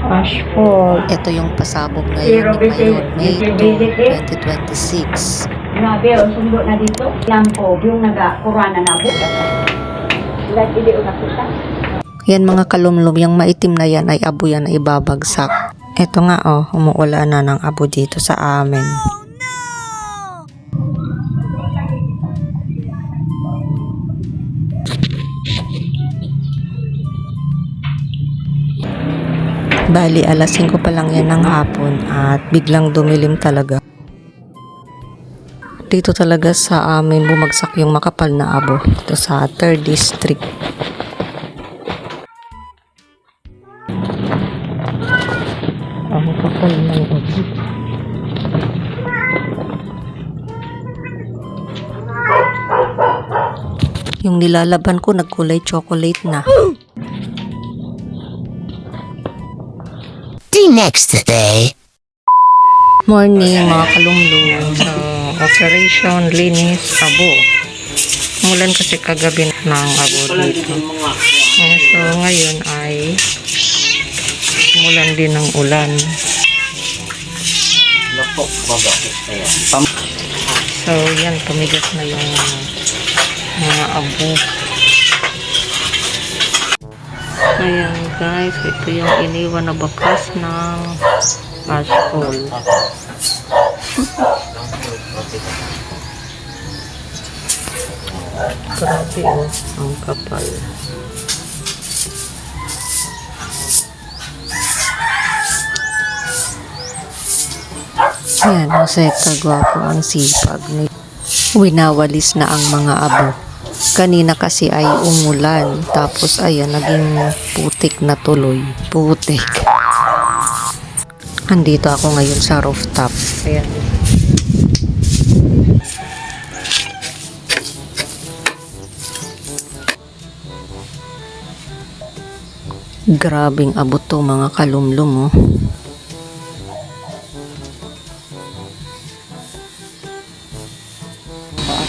Ashford. Ito yung pasabog ngayon ni Mayon, May 2, 2026. Grabe, sundo na dito. Lampo, yung naga-kurana na po. Lagi di nakita. Yan mga kalumlum, yung maitim na yan ay abo yan na ibabagsak. Ito nga umuulan na ng abo dito sa amin. Bali, alas 5 pa lang yan ng hapon at biglang dumilim talaga. Dito talaga sa amin bumagsak yung makapal na abo dito sa 3rd District. Ang kapal ng abo. Yung nilalaban ko nagkulay chocolate na. The next day. Morning mga kalumlum. So, Operation Linis Abo. Umulan kasi kagabi ng abo dito. So, ngayon ay umulan din ng ulan. So, yan. Tumigas na yung mga abo. Ayan guys, ito yung iniwan na bakas ng ashfall. Grabe ang kapal. Ayan, masaya kagwapo ang sipag. Winawalis na ang mga abo. Kanina kasi ay umulan, tapos ayan, naging putik na tuloy. Putik. Andito ako ngayon sa rooftop. Ayan. Grabing abot to mga kalumlum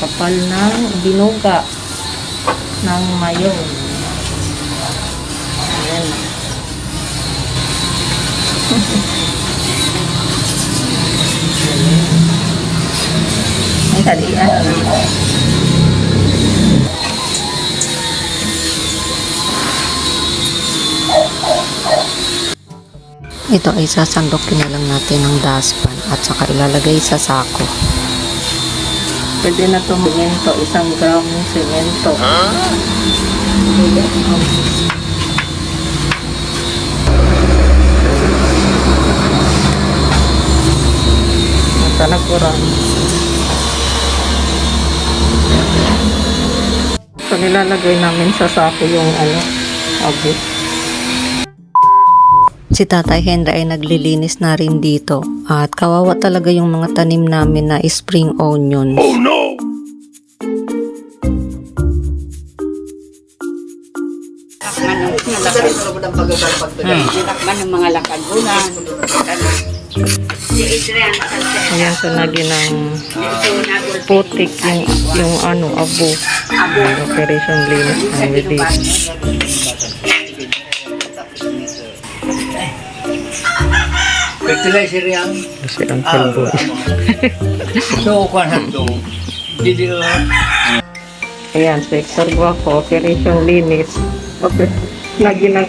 Kapal ng binuga ng mayon. Ayan. Ay, talian. Ito ay sasandokin na lang natin ng dustpan at saka ilalagay sa sako. Pwede na itong semento, 1 gram ng semento. Mata na kurang. So, nilalagay namin sa sako yung abo. Si Tatay Henry ay naglilinis na rin dito at kawawa talaga yung mga tanim namin na spring onions. Oh no! Nakman ng mga lakagunan. Ayan, so ng putik yung abo. Operation linis na dito. Pagkilay si Riang. Kasi ang kalbo. So, kung ano ito, hindi Ayan, so exorbo ako, operation linis. Okay. Lagi ng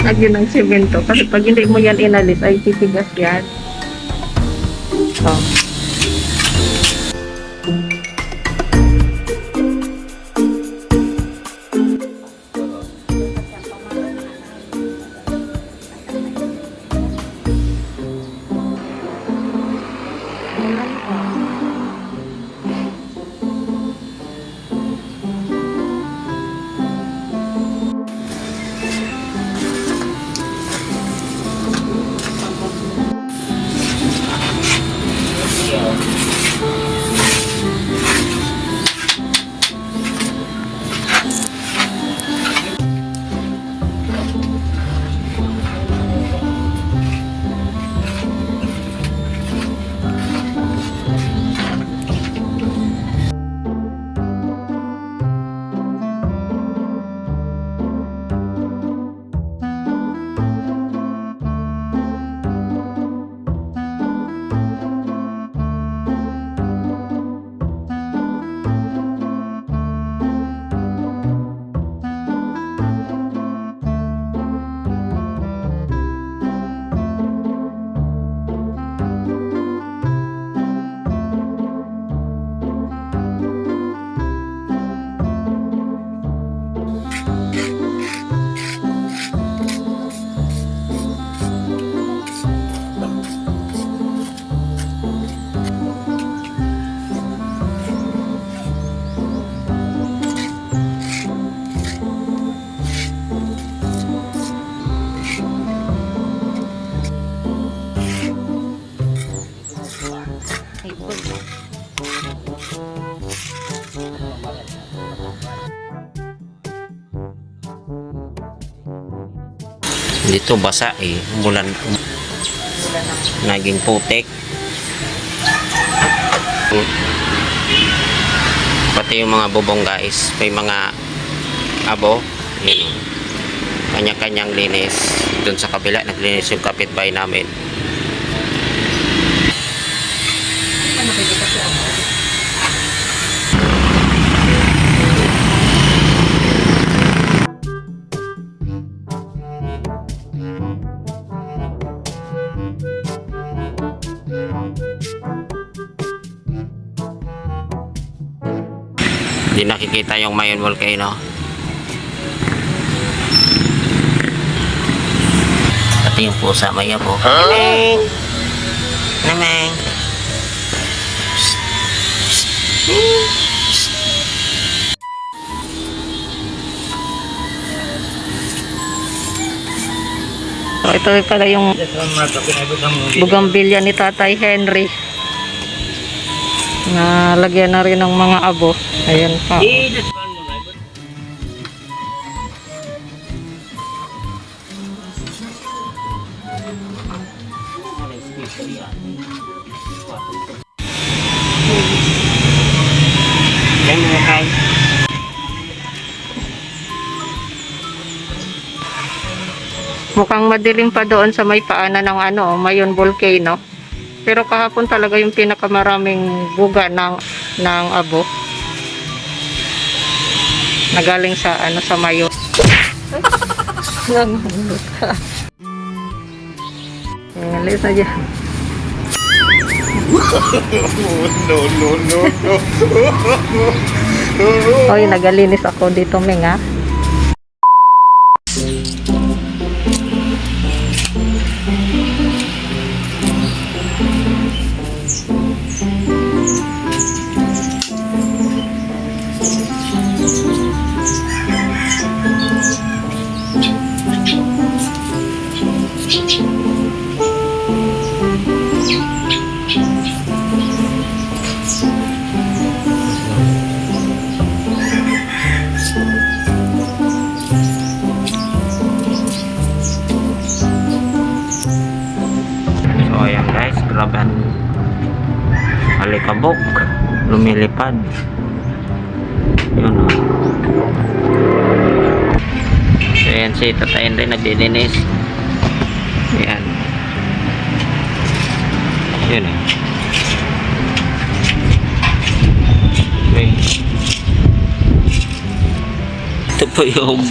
lagi ng semento. Kasi pag hindi mo yan inalis, ay titigas yan. So, Dito basa eh. Umulan. Naging putik. Pati yung mga bubong guys. May mga abo. Yun. Kanya-kanyang linis. Doon sa kabila naglinis yung kapitbahay namin. Hindi nakikita yung Mayon Volcano. Pati yung pusa may abo. Nameng! Nameng! So, ito pala yung bugambilya ni Tatay Henry. Nalagyan na rin ng mga abo. Ayan pa. Mukhang madilim pa doon sa may paanan ng Mayon Volcano. Pero kahapon talaga yung pinakamaraming buga ng abo. Nagaling sa sa Mayon. Alis na dyan. No. Oy, nagalinis ako dito, Meng, ha? Grabe ang alikabok lumilipad. Yun o. So yan si Tatay Henry naglilinis. Yan. Yun eh. Okay. Ito po yung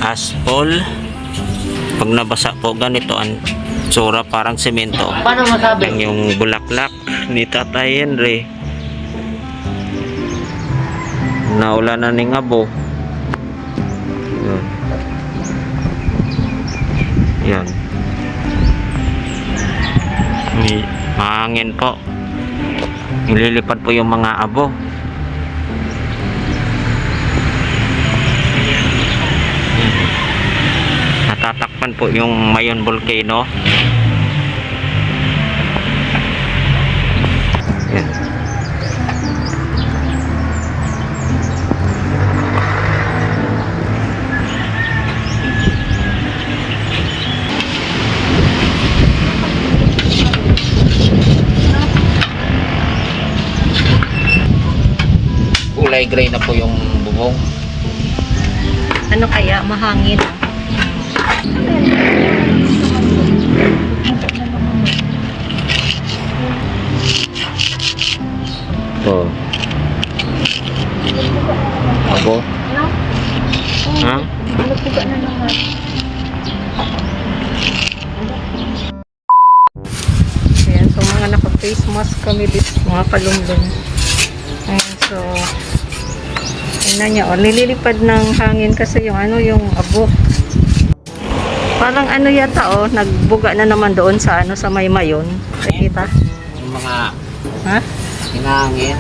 asphalt. Pag nabasa po ganito ang tsura parang semento. Paano masabi? Yung bulaklak ni Tatay Henry. Naula na ng abo. Yun. Yan. Mahangin po. Ililipad po yung mga abo. Natatakpan po yung Mayon Volcano. Yan. Kulay gray na po yung bubong. Ano kaya? Mahangin. Oh. Abo? Ha? Ayan, so mga naka-face mask kami dito, mga palumbong. Ayan, so tingnan niya, nililipad ng hangin kasi yung yung abo. Parang yata nagbuga na naman doon sa sa Mayon. Nakita? Yung mga Ha? hinahangin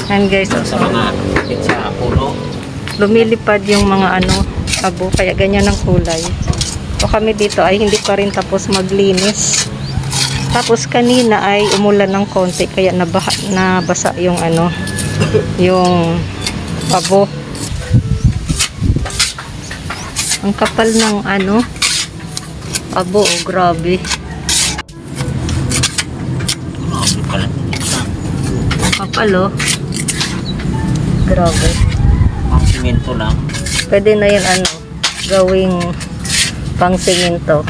Ayan guys, sa mga sa puno. lumilipad yung mga abo, kaya ganyan ang kulay. So kami dito ay hindi pa rin tapos maglinis. Tapos kanina ay umulan ng konti kaya nabasa yung yung abo. Ang kapal ng Abo, oh, grabe. Grabe pala. Kapal, oh. Grabe. Ang simento lang. Pwede na yun, ano, gawing pang semento.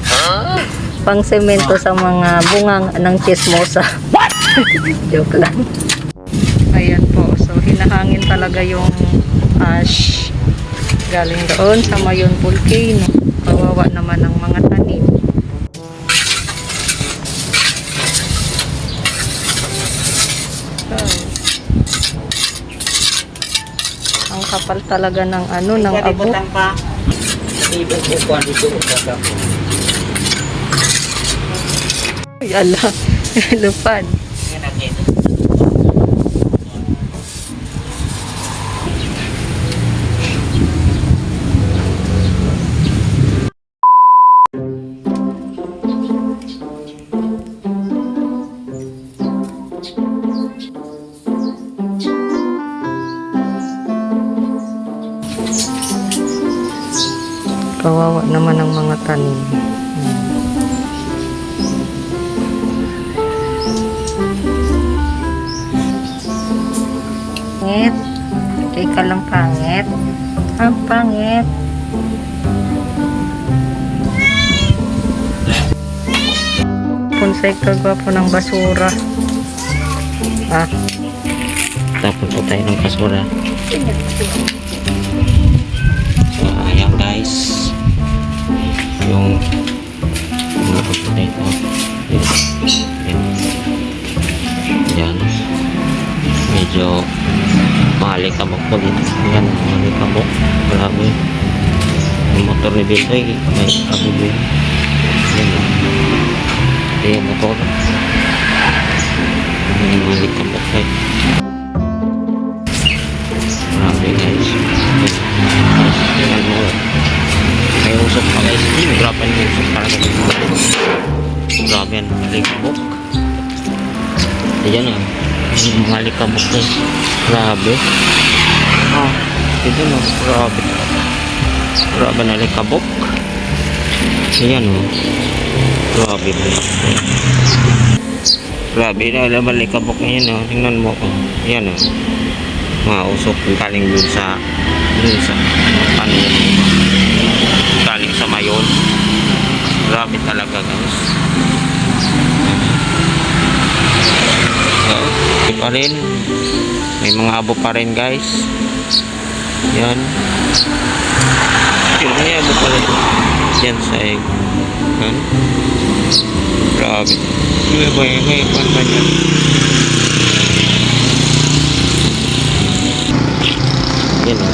Pang semento sa mga bungang ng chismosa. What? Joke lang. Ayan po. So, hinahangin talaga yung ash. Galing doon sa Mayon Volcano. Kawawa naman ang mga tanim. Ang kapal talaga ng ano, ng abo. pa. Ibig ko kung ano dito. Ay, ala. Lupad. Yan ang ito. Kawawa naman ang mga tanim. Pangit. Ikaw lang pangit. Ang pangit. Punsay kagwapo ng basura. Ah, Tapos po tayo ng basura. So, ayan guys. Yung mga potato. Yan. Medyo mahalikabok po dito. Yan, mahalikabok. Grabe. Yung motor ni Bitoy, may abubin. Yan. Ito yung motor. Yung mahalikabok eh. Grabe guys. Tingnan mo. May usok pa guys. Grabe yung usok talaga dito. Grabe yan. Mahalikabok. Ayan ah. Mahalikabok guys. Grabe. Ah. Ito no. Grabe. Grabe na likabok. Ayan o. Grabe na. Grabe na laban likabok na yan o. Tingnan mo o. Ayan o. Mga usok galing dun sa ano yan. Galing sa Mayon. Grabe talaga guys. So, ito pa rin. May mga abo pa rin guys. Yan. Yung may abo pa rin. Yan sa egg. Yan. Grabe. May pa yan. Yan o.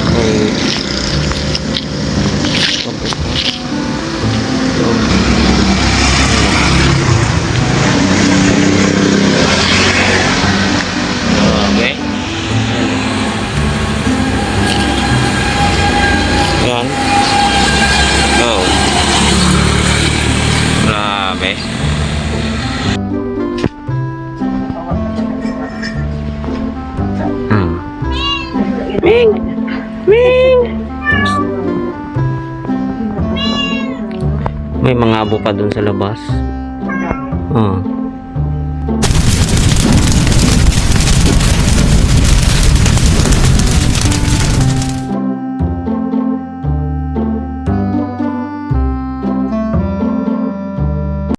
Kapit na. So, grabe. Yan. Oh. Grabe. Ming! Ming! May mga abo pa dun sa labas. Oh.